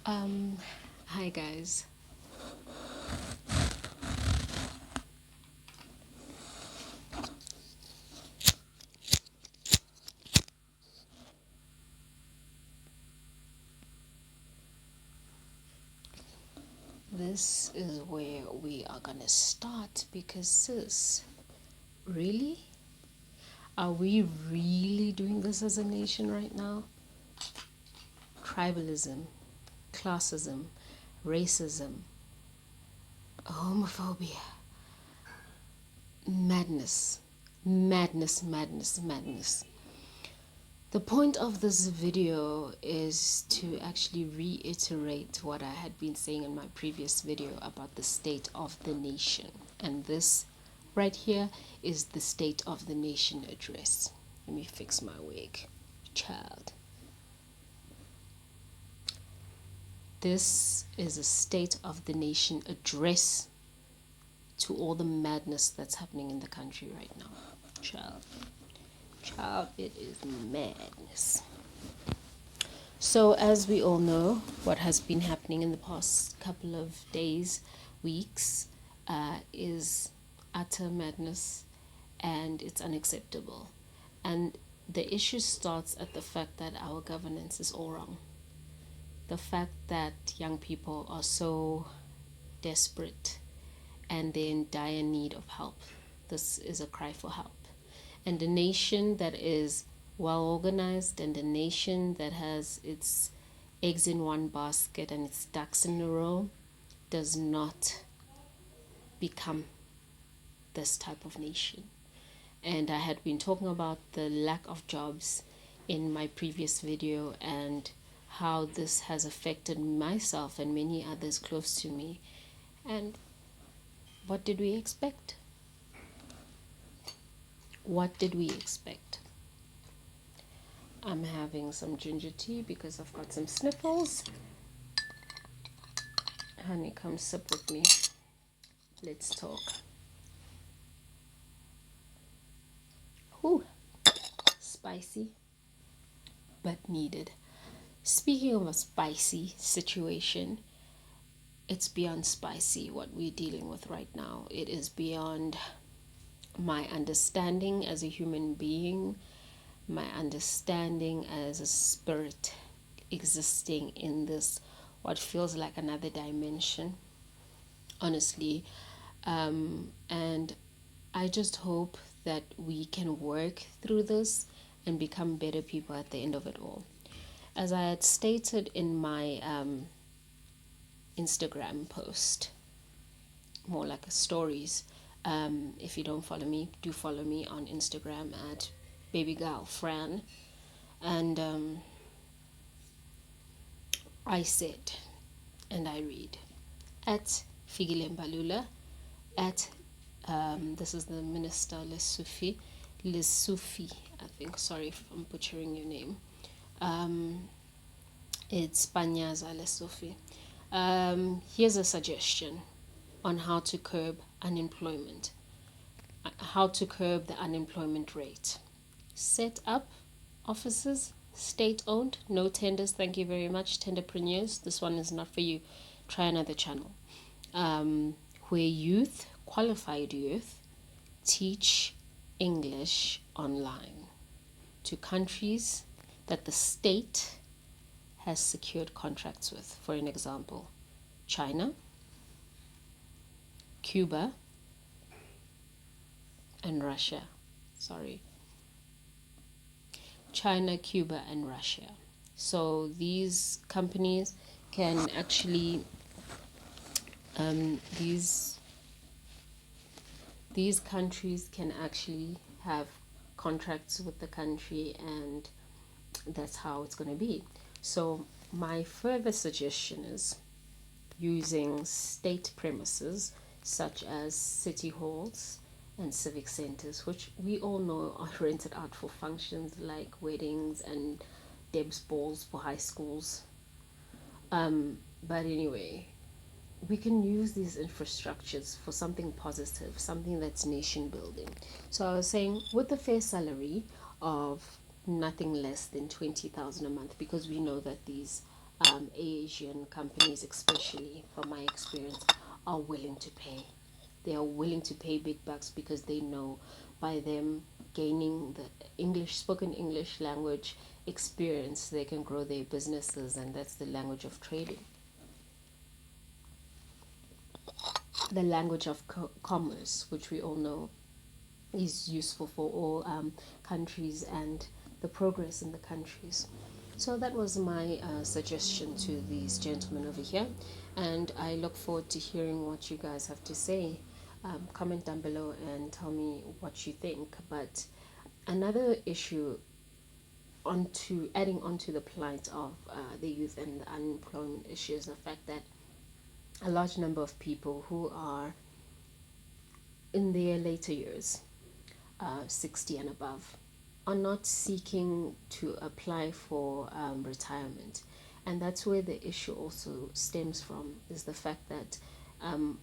Hi guys. This is where we are gonna start because, sis, really? Are we really doing this as a nation right now? Tribalism, classism, racism, homophobia, madness, madness, madness, madness. The point of this video is to actually reiterate what I had been saying in my previous video about the state of the nation. And this right here is the state of the nation address. Let me fix my wig. Child. This is a state of the nation address to all the madness that's happening in the country right now. Child, it is madness. So, as we all know, what has been happening in the past couple of days, weeks, is utter madness, and it's unacceptable. And the issue starts at the fact that our governance is all wrong. The fact that young people are so desperate and they're in dire need of help. This is a cry for help. And a nation that is well organized and a nation that has its eggs in one basket and its ducks in a row does not become this type of nation. And I had been talking about the lack of jobs in my previous video and how this has affected myself and many others close to me. And what did we expect? What did we expect? I'm having some ginger tea because I've got some sniffles. Honey, come sip with me. Let's talk. Whew. Spicy, but needed. Speaking of a spicy situation, it's beyond spicy what we're dealing with right now. It is beyond my understanding as a human being, my understanding as a spirit existing in this what feels like another dimension, honestly. And I just hope that we can work through this and become better people at the end of it all. As I had stated in my Instagram post, more like a stories, if you don't follow me, do follow me on Instagram at babygirlfran. And I said, and I read, at Figile Mbalula, at this is the minister Lesufi, I think. Sorry if I'm butchering your name. It's Panyaza Lesufi. Here's a suggestion on how to curb unemployment, how to curb the unemployment rate. Set up offices, state-owned, no tenders, thank you very much, tenderpreneurs. This one is not for you. Try another channel. Where youth, qualified youth, teach English online to countries that the state has secured contracts with. For an example, China, Cuba, and Russia. China, Cuba, and Russia. So these companies can actually, these countries can actually have contracts with the country, and that's how it's going to be. So my further suggestion is using state premises such as city halls and civic centers, which we all know are rented out for functions like weddings and Deb's balls for high schools. But anyway, we can use these infrastructures for something positive, something that's nation building. So I was saying, with a fair salary of nothing less than 20,000 a month, because we know that these Asian companies, especially from my experience, are willing to pay. They are willing to pay big bucks because they know by them gaining the spoken English language experience, they can grow their businesses, and that's the language of trading, the language of commerce, which we all know is useful for all countries and the progress in the countries. So that was my suggestion to these gentlemen over here, and I look forward to hearing what you guys have to say. Comment down below and tell me what you think. But another issue, adding onto the plight of the youth and the unemployment issue, is the fact that a large number of people who are in their later years, 60 and above, are not seeking to apply for retirement. And that's where the issue also stems from, is the fact that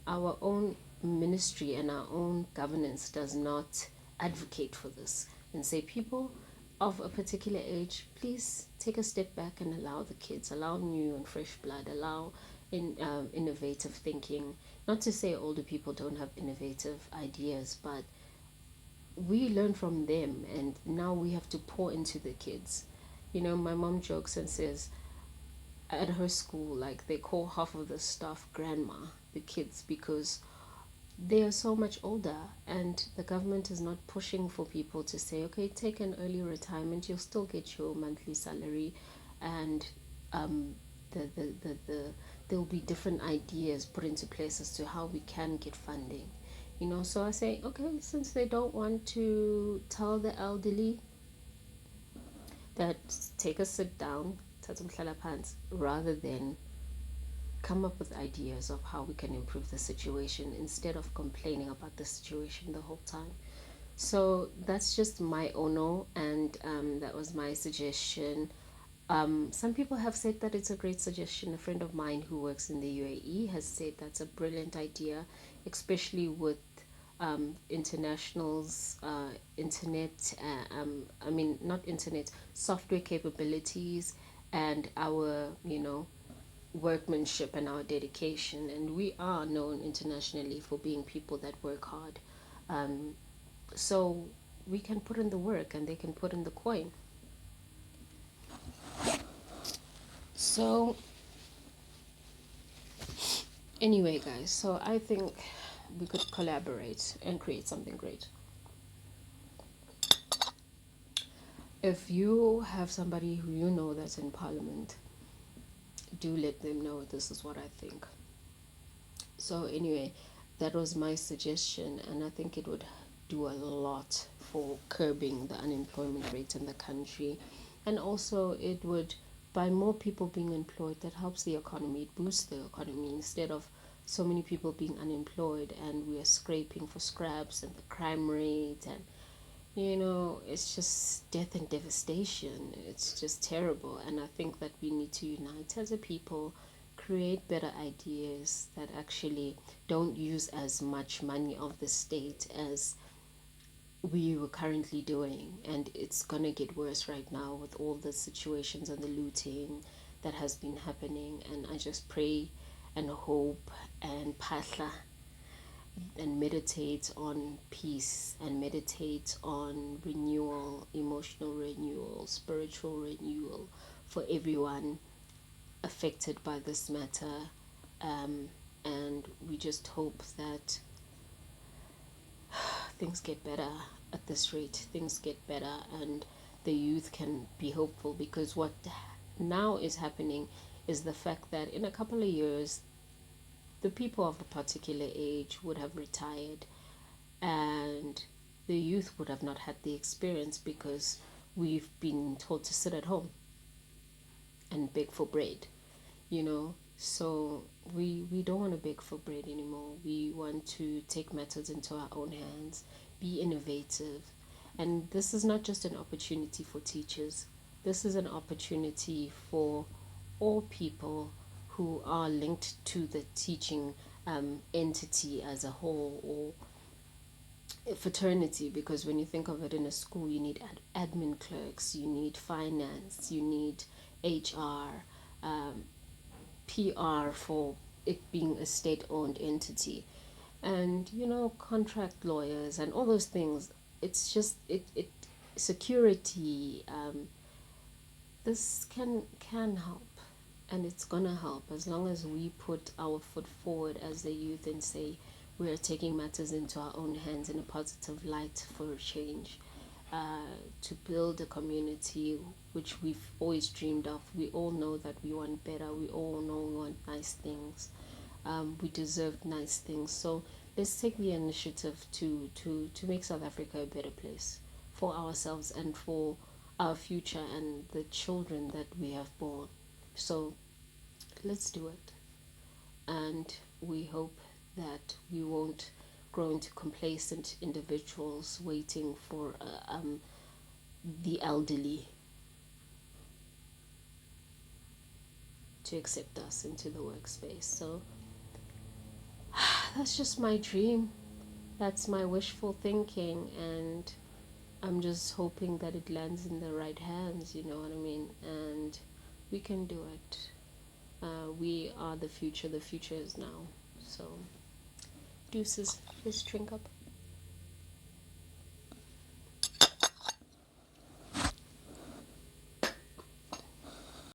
our own ministry and our own governance does not advocate for this and say, people of a particular age, please take a step back and allow the kids, allow new and fresh blood, allow innovative thinking. Not to say older people don't have innovative ideas, but we learn from them, and now we have to pour into the kids. You know, my mom jokes and says at her school, like, they call half of the staff grandma, the kids, because they are so much older, and the government is not pushing for people to say, okay, take an early retirement, you'll still get your monthly salary, and there will be different ideas put into place as to how we can get funding. You know, so I say, okay, since they don't want to tell the elderly that take a sit down, rather than come up with ideas of how we can improve the situation instead of complaining about the situation the whole time. So that's just my ono, and that was my suggestion. Some people have said that it's a great suggestion. A friend of mine who works in the UAE has said that's a brilliant idea, especially with internationals, internet, not internet, software capabilities, and our, workmanship and our dedication. And we are known internationally for being people that work hard. So we can put in the work and they can put in the coin. So anyway, guys, so I think we could collaborate and create something great. If you have somebody who you know that's in parliament, do let them know this is what I think. So anyway, that was my suggestion, and I think it would do a lot for curbing the unemployment rate in the country. And also it would, by more people being employed, that helps the economy, it boosts the economy, instead of so many people being unemployed and we are scraping for scraps, and the crime rate, and it's just death and devastation. It's just terrible. And I think that we need to unite as a people, create better ideas that actually don't use as much money of the state as we were currently doing. And it's gonna get worse right now with all the situations and the looting that has been happening. And I just pray and hope and phahla and meditate on peace, and meditate on renewal, emotional renewal, spiritual renewal for everyone affected by this matter. And we just hope that things get better. At this rate, things get better, and the youth can be hopeful, because what now is happening is the fact that in a couple of years the people of a particular age would have retired, and the youth would have not had the experience, because we've been told to sit at home and beg for bread. So we don't want to beg for bread anymore. We want to take matters into our own hands, be innovative. And this is not just an opportunity for teachers, this is an opportunity for all people who are linked to the teaching entity as a whole, or fraternity. Because when you think of it, in a school, you need admin clerks, you need finance, you need HR, PR for it being a state-owned entity, and contract lawyers and all those things. It's just it security. This can help, and it's gonna help as long as we put our foot forward as the youth and say we are taking matters into our own hands in a positive light for a change, to build a community which we've always dreamed of. We all know that we want better. We all know we want nice things. We deserve nice things. So let's take the initiative to make South Africa a better place for ourselves and for our future and the children that we have born. So let's do it. And we hope that we won't grow into complacent individuals waiting for the elderly to accept us into the workspace. So that's just my dream. That's my wishful thinking, and I'm just hoping that it lands in the right hands, you know what I mean? And we can do it. We are the future. The future is now. So, deuces. Let's drink up.